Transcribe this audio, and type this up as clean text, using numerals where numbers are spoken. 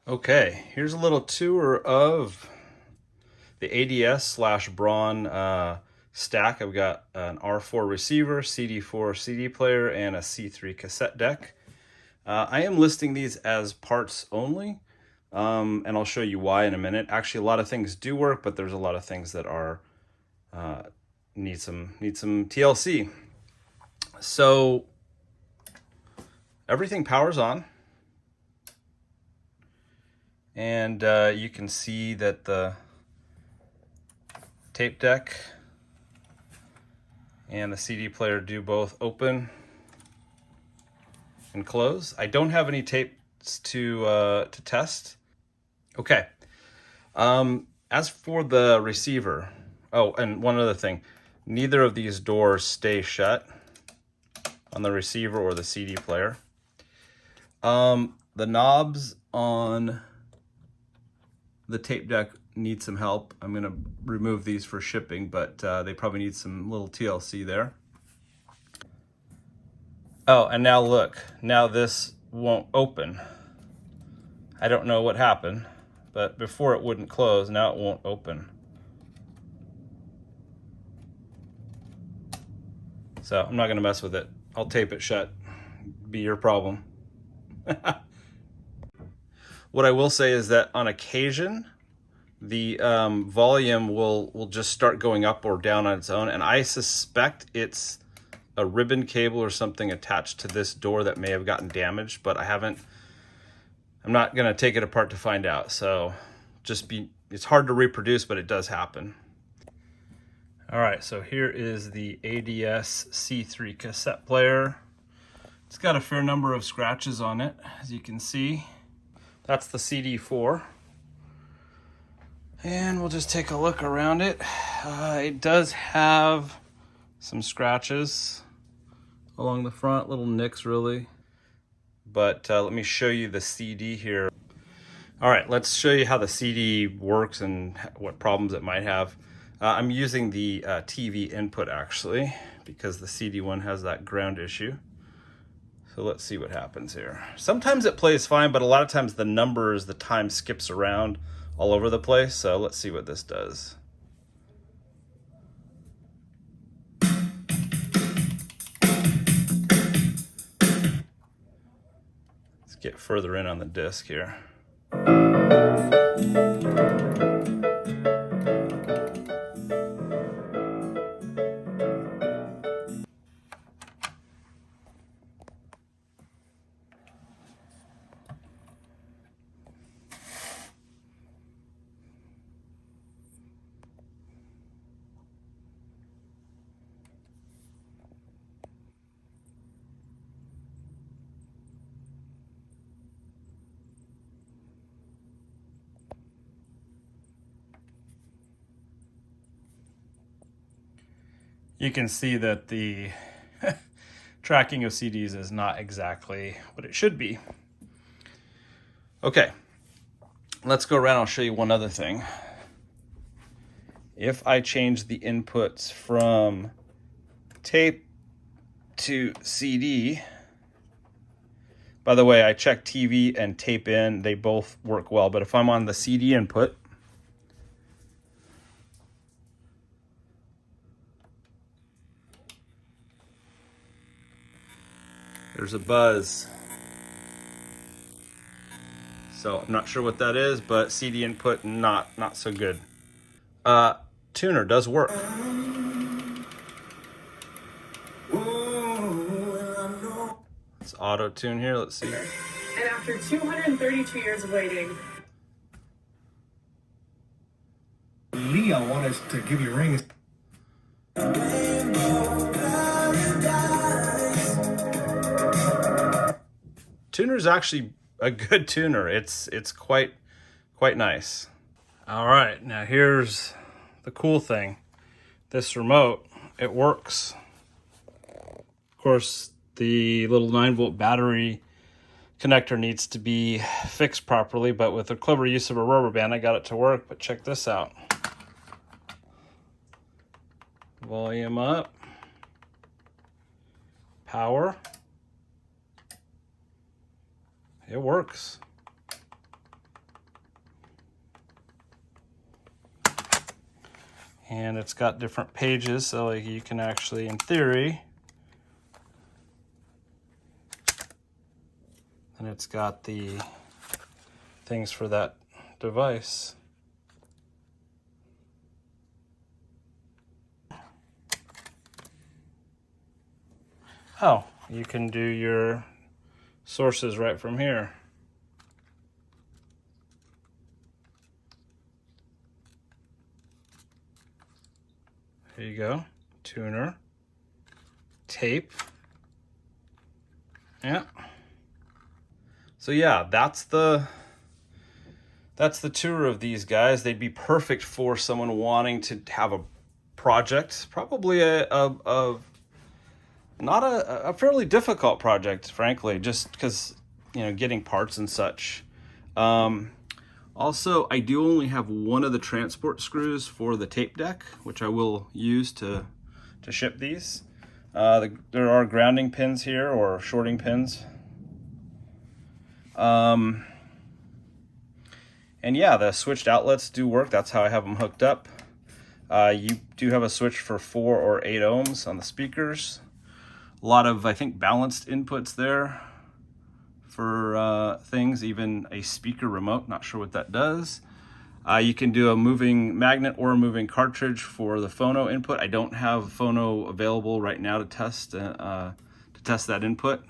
Okay, here's a little tour of the ADS/Braun stack. I've got an R4 receiver, CD4 CD player, and a C3 cassette deck. I am listing these as parts only, and I'll show you why in a minute. Actually, a lot of things do work, but there's a lot of things that are need some TLC. So everything powers on. And you can see that the tape deck and the CD player do both open and close. I don't have any tapes to test. Okay. As for the receiver, oh, and one other thing, neither of these doors stay shut on the receiver or the CD player. The knobs on the tape deck need some help. I'm going to remove these for shipping, but they probably need some little TLC there. Oh, and now look, now this won't open. I don't know what happened, but before it wouldn't close, now it won't open. So I'm not going to mess with it. I'll tape it shut. Be your problem. What I will say is that on occasion, the volume will just start going up or down on its own, and I suspect it's a ribbon cable or something attached to this door that may have gotten damaged, but I'm not going to take it apart to find out. So it's hard to reproduce, but it does happen. All right, so here is the ADS C3 cassette player. It's got a fair number of scratches on it, as you can see. That's the CD4. And we'll just take a look around it. It does have some scratches along the front, little nicks really. But let me show you the CD here. All right, let's show you how the CD works and what problems it might have. I'm using the TV input actually, because the CD one has that ground issue. So let's see what happens here. Sometimes it plays fine, but a lot of times the time skips around all over the place. So let's see what this does. Let's get further in on the disc here. You can see that the tracking of CDs is not exactly what it should be. Okay, let's go around. I'll show you one other thing. If I change the inputs from tape to CD, by the way, I check TV and tape in, they both work well, but if I'm on the CD input, there's a buzz. So I'm not sure what that is, but CD input, not so good. Tuner does work. Let's auto tune here, let's see. And after 232 years of waiting, Leo wanted us to give you rings. Tuner's actually a good tuner. It's quite nice. All right, now here's the cool thing. This remote, it works. Of course, the little 9-volt battery connector needs to be fixed properly, but with a clever use of a rubber band, I got it to work. But check this out. Volume up. Power. It works. And it's got different pages, so like you can actually, in theory, and it's got the things for that device. Oh, you can do your sources right from here. Here you go, tuner, tape. Yeah. So yeah, that's the tour of these guys. They'd be perfect for someone wanting to have a project, probably not a fairly difficult project, frankly, just because, you know, getting parts and such. Also, I do only have one of the transport screws for the tape deck, which I will use to ship these. There are grounding pins here, or shorting pins. And yeah, the switched outlets do work. That's how I have them hooked up. You do have a switch for 4 or 8 ohms on the speakers. A lot of, I think, balanced inputs there for things, even a speaker remote. Not sure what that does. You can do a moving magnet or a moving cartridge for the phono input. I don't have phono available right now to test that input.